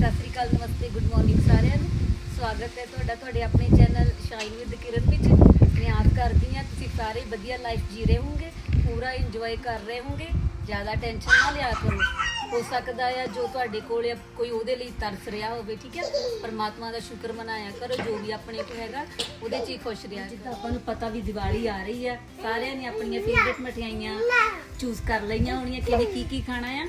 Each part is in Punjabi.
सत श्री अकाल, नमस्ते, गुड मॉर्निंग सारिਆਂ ਨੂੰ। स्वागत है ਤੁਹਾਡੇ ਆਪਣੇ ਚੈਨਲ ਸ਼ਾਈਨ ਵਿਦ ਕਿਰਨ ਵਿੱਚ। मैं आस करती हाँ तुसीं सारे वधिया लाइफ जी रहे होंगे, पूरा इंजॉय कर रहे होंगे, ज़्यादा टेंशन ना लिया करो। हो सकता है जो तुहाडे कोल कोई उहदे लई तरस रहा होवे, ठीक है, परमात्मा का शुक्र मनाया करो, जो भी अपने को हैगा उहदे च ही खुश रहा। जिद्दां आपां नूं पता भी दिवाली आ रही है, सारिਆਂ ने अपनी फेवरेट मिठाइयां चूज कर लईआं होणीआं कि की खाना है।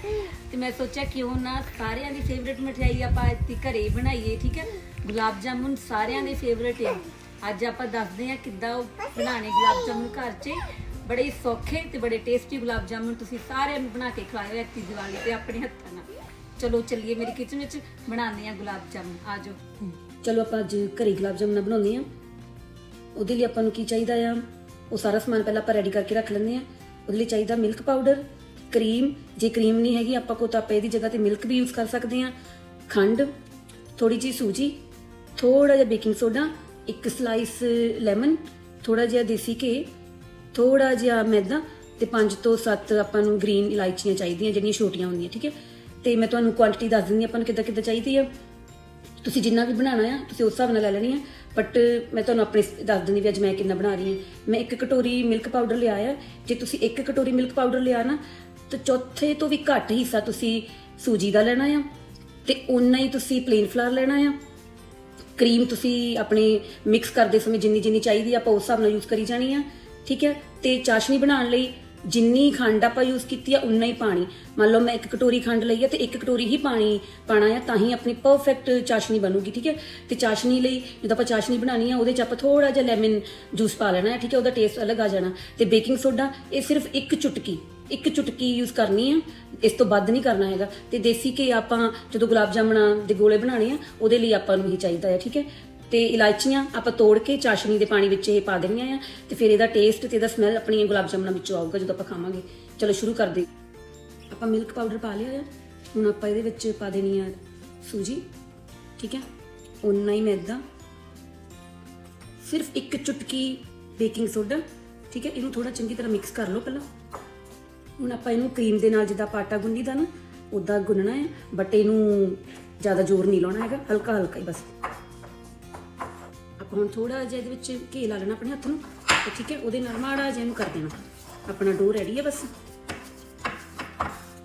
तो मैं सोचा क्यों ना सारिਆਂ ਦੀ फेवरेट मिठाई आपां इत्थे घरे बनाईए, ठीक है। गुलाब जामुन सारिਆਂ ਦੇ फेवरेट है। ਅੱਜ ਆਪਾਂ ਦੱਸਦੇ ਹਾਂ ਕਿੱਦਾਂ ਬਣਾਣੇ ਗੁਲਾਬ ਜਾਮੁਨ ਘਰ 'ਚ। ਬੜੇ ਸੌਖੇ ਤੇ ਬੜੇ ਟੇਸਟੀ ਗੁਲਾਬ ਜਾਮੁਨ ਤੁਸੀਂ ਸਾਰਿਆਂ ਨੂੰ ਬਣਾ ਕੇ ਖਿਲਾਇਓ ਐਤੀ ਦੀਵਾਲੀ ਤੇ ਆਪਣੇ ਹੱਥਾਂ ਨਾਲ। ਚਲੋ ਚੱਲੀਏ ਮੇਰੀ ਕਿਚਨ ਵਿੱਚ ਬਣਾਉਂਦੇ ਹਾਂ ਗੁਲਾਬ ਜਾਮੁਨ। ਆ ਜਾਓ। ਚਲੋ ਆਪਾਂ ਅੱਜ ਘਰੇ ਗੁਲਾਬ ਜਾਮੁਨ ਬਣਾਉਂਦੇ ਹਾਂ। ਉਹਦੇ ਲਈ ਆਪਾਂ ਨੂੰ ਕੀ ਚਾਹੀਦਾ ਆ, ਉਹ ਸਾਰਾ ਸਮਾਨ ਪਹਿਲਾਂ ਆਪਾਂ ਰੈਡੀ ਕਰਕੇ ਰੱਖ ਲੈਂਦੇ ਹਾਂ। ਉਹਦੇ ਲਈ ਚਾਹੀਦਾ ਮਿਲਕ ਪਾਊਡਰ, ਕਰੀਮ, ਜੇ ਕਰੀਮ ਨਹੀਂ ਹੈਗੀ ਆਪਾਂ ਕੋਲ ਤਾਂ ਆਪਾਂ ਇਹਦੀ ਜਗ੍ਹਾ ਤੇ ਮਿਲਕ ਵੀ ਯੂਜ਼ ਕਰ ਸਕਦੇ ਹਾਂ, ਖੰਡ, ਥੋੜੀ ਜਿਹੀ ਸੂਜੀ, ਥੋੜਾ ਜਿਹਾ ਬੇਕਿੰਗ ਸੋਡਾ, ਇੱਕ ਸਲਾਈਸ ਲੈਮਨ, ਥੋੜਾ ਜਿਹਾ ਦੇਸੀ ਘੀ, ਥੋੜਾ ਜਿਹਾ ਮੈਦਾ ਤੇ 5 ਤੋਂ 7 ਆਪਾਂ ਨੂੰ ਗ੍ਰੀਨ ਇਲਾਇਚੀਆਂ ਚਾਹੀਦੀਆਂ ਜਿਹੜੀਆਂ ਛੋਟੀਆਂ ਹੁੰਦੀਆਂ, ਠੀਕ ਹੈ। ਤੇ ਮੈਂ ਤੁਹਾਨੂੰ ਕੁਆਂਟੀਟੀ ਦੱਸ ਦਿੰਦੀ ਆਪਾਂ ਨੂੰ ਕਿੱਦਾਂ ਕਿੱਦਾਂ ਚਾਹੀਦੀ ਆ। ਤੁਸੀਂ ਜਿੰਨਾ ਵੀ ਬਣਾਉਣਾ ਆ ਤੁਸੀਂ ਉਸ ਹਿਸਾਬ ਨਾਲ ਲੈ ਲੈਣੀ ਆ, ਬਟ ਮੈਂ ਤੁਹਾਨੂੰ ਆਪਣੇ ਦੱਸ ਦਿੰਦੀ ਵੀ ਅੱਜ ਮੈਂ ਕਿੰਨਾ ਬਣਾ ਰਹੀ ਹਾਂ। ਮੈਂ 1 ਕਟੋਰੀ ਮਿਲਕ ਪਾਊਡਰ ਲਿਆ ਆ। ਜੇ ਤੁਸੀਂ 1 ਕਟੋਰੀ ਮਿਲਕ ਪਾਊਡਰ ਲਿਆ ਨਾ ਤਾਂ ਚੌਥੇ ਤੋਂ ਵੀ ਘੱਟ ਹਿੱਸਾ ਤੁਸੀਂ ਸੂਜੀ ਦਾ ਲੈਣਾ ਆ ਤੇ ਉਨਾ ਹੀ ਤੁਸੀਂ ਪਲੇਨ ਫਲਾਰ ਲੈਣਾ ਆ। ਕਰੀਮ ਤੁਸੀਂ ਆਪਣੇ ਮਿਕਸ ਕਰਦੇ ਸਮੇਂ ਜਿੰਨੀ ਜਿੰਨੀ ਚਾਹੀਦੀ ਆਪਾਂ ਉਸ ਹਿਸਾਬ ਨਾਲ ਯੂਜ਼ ਕਰੀ ਜਾਣੀ ਆ, ਠੀਕ ਹੈ। ਤੇ ਚਾਸ਼ਨੀ ਬਣਾਉਣ ਲਈ ਜਿੰਨੀ ਖੰਡ ਆਪਾਂ ਯੂਜ਼ ਕੀਤੀ ਆ ਉਨਾ ਹੀ ਪਾਣੀ। ਮੰਨ ਲਓ ਮੈਂ 1 ਕਟੋਰੀ ਖੰਡ ਲਈ ਆ ਤੇ 1 ਕਟੋਰੀ ਹੀ ਪਾਣੀ ਪਾਣਾ ਆ, ਤਾਂ ਹੀ ਆਪਣੀ ਪਰਫੈਕਟ ਚਾਸ਼ਨੀ ਬਣੂਗੀ, ਠੀਕ ਹੈ। ਤੇ ਚਾਸ਼ਨੀ ਲਈ ਜਦੋਂ ਆਪਾਂ ਚਾਸ਼ਨੀ ਬਣਾਉਣੀ ਆ ਉਹਦੇ 'ਚ ਆਪਾਂ ਥੋੜਾ ਜਿਹਾ ਲੈਮਨ ਜੂਸ ਪਾ ਲੈਣਾ ਹੈ, ਠੀਕ ਹੈ, ਉਹਦਾ ਟੇਸਟ ਅਲੱਗ ਆ ਜਾਣਾ। ਤੇ ਬੇਕਿੰਗ ਸੋਡਾ ਇਹ ਸਿਰਫ ਇੱਕ ਚੁਟਕੀ ਯੂਜ਼ ਕਰਨੀ ਆ, ਇਸ ਤੋਂ ਵੱਧ ਨਹੀਂ ਕਰਨਾ ਹੈਗਾ। ਤੇ ਦੇਸੀ ਘੀ ਆਪਾਂ ਜਦੋਂ ਗੁਲਾਬ ਜਾਮਣਾ ਦੇ ਗੋਲੇ ਬਣਾਉਣੇ ਆ ਉਹਦੇ ਲਈ ਆਪਾਂ ਨੂੰ ਹੀ ਚਾਹੀਦਾ ਹੈ, ਠੀਕ ਹੈ। ਤੇ ਇਲਾਇਚੀਆਂ ਆਪਾਂ ਤੋੜ ਕੇ ਚਾਸ਼ਨੀ ਦੇ ਪਾਣੀ ਵਿੱਚ ਇਹ ਪਾ ਦੇਣੀਆਂ ਆ ਤੇ ਫਿਰ ਇਹਦਾ ਟੇਸਟ ਤੇ ਇਹਦਾ ਸਮੈਲ ਆਪਣੀਆਂ ਗੁਲਾਬ ਜਾਮਣਾ ਵਿੱਚੋਂ ਆਊਗਾ ਜਦੋਂ ਆਪਾਂ ਖਾਵਾਂਗੇ। ਚਲੋ ਸ਼ੁਰੂ ਕਰਦੇ। ਆਪਾਂ ਮਿਲਕ ਪਾਊਡਰ ਪਾ ਲਿਆ ਆ। ਹੁਣ ਆਪਾਂ ਇਹਦੇ ਵਿੱਚ ਪਾ ਦੇਣੀ ਆ ਸੂਜੀ, ਠੀਕ ਹੈ, ਉਨਾ ਹੀ ਮੈਦਾ, ਸਿਰਫ ਇੱਕ ਚੁਟਕੀ ਬੇਕਿੰਗ ਸੋਡਾ, ਠੀਕ ਹੈ। ਇਹਨੂੰ ਥੋੜਾ ਚੰਗੀ ਤਰ੍ਹਾਂ ਮਿਕਸ ਕਰ ਲਓ ਪਹਿਲਾਂ। ਹੁਣ ਆਪਾਂ ਇਹਨੂੰ ਕਰੀਮ ਦੇ ਨਾਲ ਜਿੱਦਾਂ ਆਟਾ ਗੁੰਨੀ ਦਾ ਨਾ ਉੱਦਾਂ ਗੁੰਨਣਾ ਹੈ, ਬਟ ਇਹਨੂੰ ਜ਼ਿਆਦਾ ਜ਼ੋਰ ਨਹੀਂ ਲਾਉਣਾ ਹੈਗਾ, ਹਲਕਾ ਹਲਕਾ ਹੀ ਬਸ। ਆਪਾਂ ਹੁਣ ਥੋੜਾ ਜਿਹਾ ਇਹਦੇ ਵਿੱਚ ਘੀ ਲਾ ਲੈਣਾ ਆਪਣੇ ਹੱਥ ਨੂੰ, ਠੀਕ ਹੈ। ਉਹਦੇ ਨਾਲ ਮਾੜਾ ਜਿਹਾ ਇਹਨੂੰ ਕਰ ਦੇਣਾ। ਆਪਣਾ ਡੋ ਰੈਡੀ ਹੈ ਬਸ।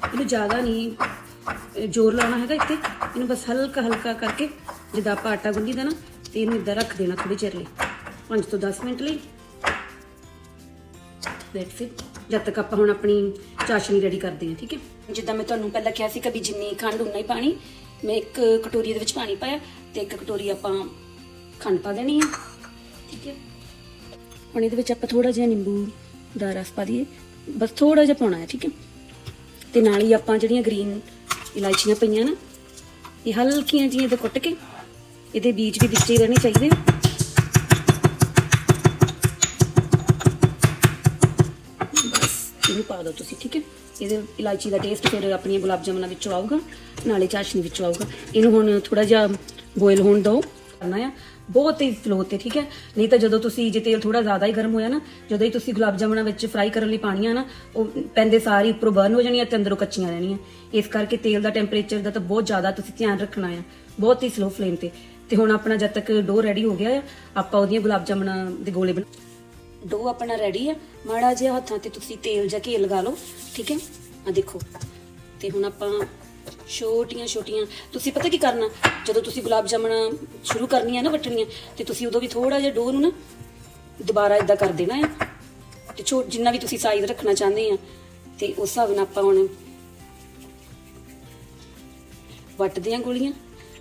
ਇਹਨੂੰ ਜ਼ਿਆਦਾ ਨਹੀਂ ਜ਼ੋਰ ਲਾਉਣਾ ਹੈਗਾ ਇੱਥੇ, ਇਹਨੂੰ ਬਸ ਹਲਕਾ ਹਲਕਾ ਕਰਕੇ ਜਿੱਦਾਂ ਆਪਾਂ ਆਟਾ ਗੁੰਨੀ ਦਾ ਨਾ ਤੇ ਇਹਨੂੰ ਇੱਦਾਂ ਰੱਖ ਦੇਣਾ ਥੋੜੀ ਚਿਰ ਲਈ, 5 ਤੋਂ 10 ਮਿੰਟ ਲਈ। That's it. ਜਦ ਤੱਕ ਆਪਾਂ ਹੁਣ ਆਪਣੀ ਚਾਸ਼ਨੀ ਰੈਡੀ ਕਰਦੇ ਹਾਂ, ਠੀਕ ਹੈ। ਜਿੱਦਾਂ ਮੈਂ ਤੁਹਾਨੂੰ ਪਹਿਲਾਂ ਕਿਹਾ ਸੀ ਕਿ ਜਿੰਨੀ ਖੰਡ ਉਨਾ ਹੀ ਪਾਣੀ। ਮੈਂ 1 ਕਟੋਰੀ ਦੇ ਵਿੱਚ ਪਾਣੀ ਪਾਇਆ ਤੇ 1 ਕਟੋਰੀ ਆਪਾਂ ਖੰਡ ਪਾ ਦੇਣੀ ਹੈ, ਠੀਕ ਹੈ। ਹੁਣ ਇਹਦੇ ਵਿੱਚ ਆਪਾਂ ਥੋੜਾ ਜਿਹਾ ਨਿੰਬੂ ਦਾ ਰਸ ਪਾ ਦਈਏ, ਬਸ ਥੋੜਾ ਜਿਹਾ ਪਾਉਣਾ ਹੈ, ਠੀਕ ਹੈ। ਤੇ ਨਾਲ ਹੀ ਆਪਾਂ ਜਿਹੜੀਆਂ ਗ੍ਰੀਨ ਇਲਾਇਚੀਆਂ ਪਈਆਂ ਨਾ ਇਹ ਹਲਕੀਆਂ ਜਿਹੀਆਂ ਤੇ ਕੁੱਟ ਕੇ, ਇਹਦੇ ਬੀਜ ਵੀ ਵਿੱਚੇ ਹੀ ਰਹਿਣੇ ਚਾਹੀਦੇ। ਇਹਨੂੰ ਪਾ ਦਿਓ ਤੁਸੀਂ, ਠੀਕ ਹੈ। ਇਹਦੇ ਇਲਾਇਚੀ ਦਾ ਟੇਸਟ ਫਿਰ ਆਪਣੀਆਂ ਗੁਲਾਬ ਜਾਮਨਾਂ ਵਿੱਚੋਂ ਆਊਗਾ, ਨਾਲੇ ਚਾਸ਼ਨੀ ਵਿੱਚੋਂ ਆਊਗਾ। ਇਹਨੂੰ ਹੁਣ ਥੋੜਾ ਜਿਹਾ ਬੋਇਲ ਹੋਣ ਦਿਓ ਕਰਨਾ ਆ, ਬਹੁਤ ਹੀ ਸਲੋ ਤੇ, ਠੀਕ ਹੈ। ਨਹੀਂ ਤਾਂ ਜਦੋਂ ਤੁਸੀਂ ਜੇ ਤੇਲ ਥੋੜਾ ਜ਼ਿਆਦਾ ਹੀ ਗਰਮ ਹੋਇਆ ਨਾ, ਜਦੋਂ ਹੀ ਤੁਸੀਂ ਗੁਲਾਬ ਜਾਮਨਾਂ ਵਿੱਚ ਫਰਾਈ ਕਰਨ ਲਈ ਪਾਣੀਆਂ ਨਾ ਉਹ ਪੈਂਦੇ ਸਾਰੀ ਉੱਪਰੋਂ ਬਰਨ ਹੋ ਜਾਣੀਆਂ ਤੇ ਅੰਦਰੋਂ ਕੱਚੀਆਂ ਰਹਿਣੀਆਂ। ਇਸ ਕਰਕੇ ਤੇਲ ਦਾ ਟੈਂਪਰੇਚਰ ਦਾ ਤਾਂ ਬਹੁਤ ਜ਼ਿਆਦਾ ਤੁਸੀਂ ਧਿਆਨ ਰੱਖਣਾ ਆ, ਬਹੁਤ ਹੀ ਸਲੋ ਫਲੇਮ ਤੇ। ਤੇ ਹੁਣ ਆਪਣਾ ਜਦ ਤੱਕ ਡੋ ਰੈਡੀ ਹੋ ਗਿਆ ਆ ਆਪਾਂ ਉਹਦੀਆਂ ਗੁਲਾਬ ਜਾਮਨਾਂ ਦੇ ਗੋਲੇ ਬਣਾ। ਡੋ ਆਪਣਾ ਰੈਡੀ ਆ। ਮਾੜਾ ਜਿਹਾ ਹੱਥਾਂ ਤੇ ਤੁਸੀਂ ਤੇਲ ਜਾਂ ਘੀ ਲਗਾ ਲਓ, ਠੀਕ ਹੈ। ਆ ਦੇਖੋ। ਤੇ ਹੁਣ ਆਪਾਂ ਛੋਟੀਆਂ ਤੁਸੀਂ ਪਤਾ ਕੀ ਕਰਨਾ, ਜਦੋਂ ਤੁਸੀਂ ਗੁਲਾਬ ਜਾਮਣਾ ਸ਼ੁਰੂ ਕਰਨੀਆਂ ਨਾ ਵੱਟਣੀਆਂ ਤੇ ਤੁਸੀਂ ਉਦੋਂ ਵੀ ਥੋੜਾ ਜਿਹਾ ਡੋ ਨੂੰ ਨਾ ਦੁਬਾਰਾ ਇਦਾਂ ਕਰ ਦੇਣਾ ਆ ਤੇ ਜਿੰਨਾ ਵੀ ਤੁਸੀਂ ਸਾਈਜ਼ ਰੱਖਣਾ ਚਾਹੁੰਦੇ ਆ ਤੇ ਉਸ ਹਿਸਾਬ ਨਾਲ ਆਪਾਂ ਹੁਣ ਵੱਟਦੇ ਆ ਗੋਲੀਆਂ।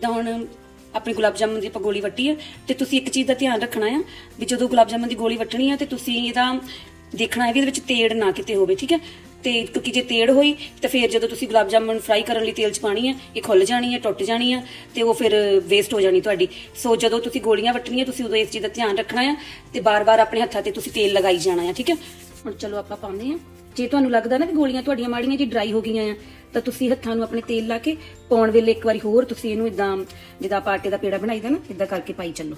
ਤਾਂ ਹੁਣ ਆਪਣੀ ਗੁਲਾਬ ਜਾਮੁਨ ਦੀ ਆਪਾਂ ਗੋਲੀ ਵੱਟੀ ਹੈ ਤੇ ਤੁਸੀਂ ਇੱਕ ਚੀਜ਼ ਦਾ ਧਿਆਨ ਰੱਖਣਾ ਆ ਵੀ ਜਦੋਂ ਗੁਲਾਬ ਜਾਮੁਨ ਦੀ ਗੋਲੀ ਵੱਟਣੀ ਆ ਤੇ ਤੁਸੀਂ ਇਹਦਾ ਦੇਖਣਾ ਹੈ ਵੀ ਇਹਦੇ ਵਿੱਚ ਤੇੜ ਨਾ ਕਿਤੇ ਹੋਵੇ, ਠੀਕ ਹੈ। ਤੇ ਕਿਉਂਕਿ ਜੇ ਤੇੜ ਹੋਈ ਤਾਂ ਫਿਰ ਜਦੋਂ ਤੁਸੀਂ ਗੁਲਾਬ ਜਾਮੁਨ ਫਰਾਈ ਕਰਨ ਲਈ ਤੇਲ 'ਚ ਪਾਣੀ ਹੈ ਇਹ ਖੁੱਲ ਜਾਣੀ ਹੈ, ਟੁੱਟ ਜਾਣੀ ਹੈ ਤੇ ਉਹ ਫਿਰ ਵੇਸਟ ਹੋ ਜਾਣੀ ਤੁਹਾਡੀ। ਸੋ ਜਦੋਂ ਤੁਸੀਂ ਗੋਲੀਆਂ ਵੱਟਣੀਆਂ ਤੁਸੀਂ ਉਦੋਂ ਇਸ ਚੀਜ਼ ਦਾ ਧਿਆਨ ਰੱਖਣਾ ਆ ਤੇ ਬਾਰ-ਬਾਰ ਆਪਣੇ ਹੱਥਾਂ ਤੇ ਤੁਸੀਂ ਤੇਲ ਲਗਾਈ ਜਾਣਾ ਆ, ਠੀਕ ਹੈ। ਹੁਣ ਚਲੋ ਆਪਾਂ ਪਾਉਂਦੇ ਹਾਂ। ਜੇ ਤੁਹਾਨੂੰ ਲੱਗਦਾ ਨਾ ਕਿ ਗੋਲੀਆਂ ਤੁਹਾਡੀਆਂ ਮਾੜੀਆਂ ਜੀ ਡਰਾਈ ਹੋ ਗਈਆਂ ਆ ਤਾਂ ਤੁਸੀਂ ਹੱਥਾਂ ਨੂੰ ਆਪਣੇ ਤੇਲ ਲਾ ਕੇ ਪਾਉਣ ਵੇਲੇ ਇੱਕ ਵਾਰੀ ਹੋਰ ਤੁਸੀਂ ਇਹਨੂੰ ਇਦਾਂ ਜਿੱਦਾਂ ਆਪਾਂ ਆਟੇ ਦਾ ਪੇੜਾ ਬਣਾਈਦਾ ਨਾ ਇਦਾਂ ਕਰਕੇ ਪਾਈ ਚੱਲੋ।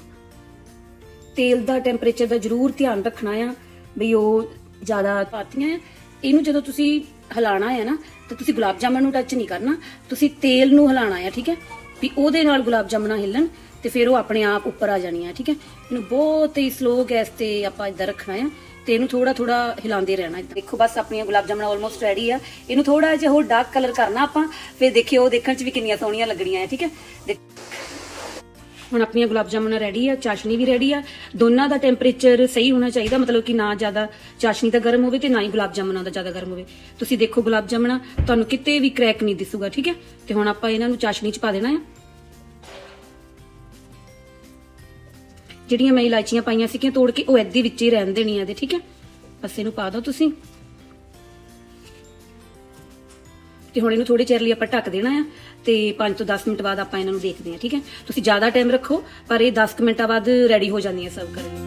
ਤੇਲ ਦਾ ਟੈਂਪਰੇਚਰ ਦਾ ਜ਼ਰੂਰ ਧਿਆਨ ਰੱਖਣਾ ਆ ਵੀ ਉਹ ਜ਼ਿਆਦਾ ਪਾਤੀਆਂ ਆ। ਇਹਨੂੰ ਜਦੋਂ ਤੁਸੀਂ ਹਿਲਾਣਾ ਹੈ ਨਾ ਤਾਂ ਤੁਸੀਂ ਗੁਲਾਬ ਜਾਮਨ ਨੂੰ ਟੱਚ ਨਹੀਂ ਕਰਨਾ, ਤੁਸੀਂ ਤੇਲ ਨੂੰ ਹਿਲਾਣਾ ਆ, ਠੀਕ ਹੈ। ਵੀ ਉਹਦੇ ਨਾਲ ਗੁਲਾਬ ਜਾਮਣਾ ਹਿੱਲਣ ਤੇ ਫਿਰ ਉਹ ਆਪਣੇ ਆਪ ਉੱਪਰ ਆ ਜਾਣੀਆਂ। ਠੀਕ ਹੈ, ਇਹਨੂੰ ਬਹੁਤ ਹੀ ਸਲੋ ਗੈਸ ਤੇ ਆਪਾਂ ਇਦਾਂ ਰੱਖਣਾ ਆ ਤੇ ਇਹਨੂੰ ਥੋੜਾ ਥੋੜਾ ਹਿਲਾਉਂਦੇ ਰਹਿਣਾ। ਦੇਖੋ ਬਸ ਆਪਣੀਆਂ ਗੁਲਾਬ ਜਾਮਣਾ ਆਲਮੋਸਟ ਰੈਡੀ ਆ। ਇਹਨੂੰ ਥੋੜਾ ਜਿਹਾ ਹੋਰ ਡਾਰਕ ਕਲਰ ਕਰਨਾ ਆਪਾਂ, ਫਿਰ ਦੇਖਿਓ ਉਹ ਦੇਖਣ 'ਚ ਵੀ ਕਿੰਨੀਆਂ ਸੋਹਣੀਆਂ ਲੱਗਣੀਆਂ ਆ। ਠੀਕ ਹੈ, ਹੁਣ ਆਪਣੀਆਂ ਗੁਲਾਬ ਜਾਮਣਾ ਰੈਡੀ ਆ, ਚਾਸ਼ਨੀ ਵੀ ਰੈਡੀ ਆ। ਦੋਨਾਂ ਦਾ ਟੈਂਪਰੇਚਰ ਸਹੀ ਹੋਣਾ ਚਾਹੀਦਾ, ਮਤਲਬ ਕਿ ਨਾ ਜ਼ਿਆਦਾ ਚਾਸ਼ਨੀ ਦਾ ਗਰਮ ਹੋਵੇ ਤੇ ਨਾ ਹੀ ਗੁਲਾਬ ਜਾਮਣਾ ਦਾ ਜ਼ਿਆਦਾ ਗਰਮ ਹੋਵੇ। ਤੁਸੀਂ ਦੇਖੋ ਗੁਲਾਬ ਜਾਮਣਾ ਤੁਹਾਨੂੰ ਕਿਤੇ ਵੀ ਕ੍ਰੈਕ ਨਹੀਂ ਦਿਸੂਗਾ। ਠੀਕ ਹੈ, ਤੇ ਹੁਣ ਆਪਾਂ ਇਹਨਾਂ ਨੂੰ ਚਾਸ਼ਨੀ 'ਚ ਪਾ ਦੇਣਾ ਆ। ਜਿਹੜੀਆਂ ਮੈਂ ਇਲਾਇਚੀਆਂ ਪਾਈਆਂ ਸੀਗੀਆਂ ਤੋੜ ਕੇ, ਉਹ ਐਦੀ ਵਿੱਚ ਹੀ ਰਹਿਣ ਦੇਣੀਆਂ ਇਹਦੇ। ਠੀਕ ਹੈ, ਬਸ ਇਹਨੂੰ ਪਾ ਦਿਓ ਤੁਸੀਂ ਤੇ ਹੁਣ ਇਹਨੂੰ ਥੋੜੇ ਚਿਰ ਲਈ ਆਪਾਂ ਢੱਕ ਦੇਣਾ ਆ ਤੇ 5 ਤੋਂ 10 ਮਿੰਟ ਬਾਅਦ ਆਪਾਂ ਇਹਨਾਂ ਨੂੰ ਦੇਖਦੇ ਹਾਂ। ਠੀਕ ਹੈ, ਤੁਸੀਂ ਜ਼ਿਆਦਾ ਟਾਈਮ ਰੱਖੋ ਪਰ ਇਹ 10 ਮਿੰਟਾਂ ਬਾਅਦ ਰੈਡੀ ਹੋ ਜਾਂਦੀਆਂ ਸਰਵ ਕਰਨ ਲਈ।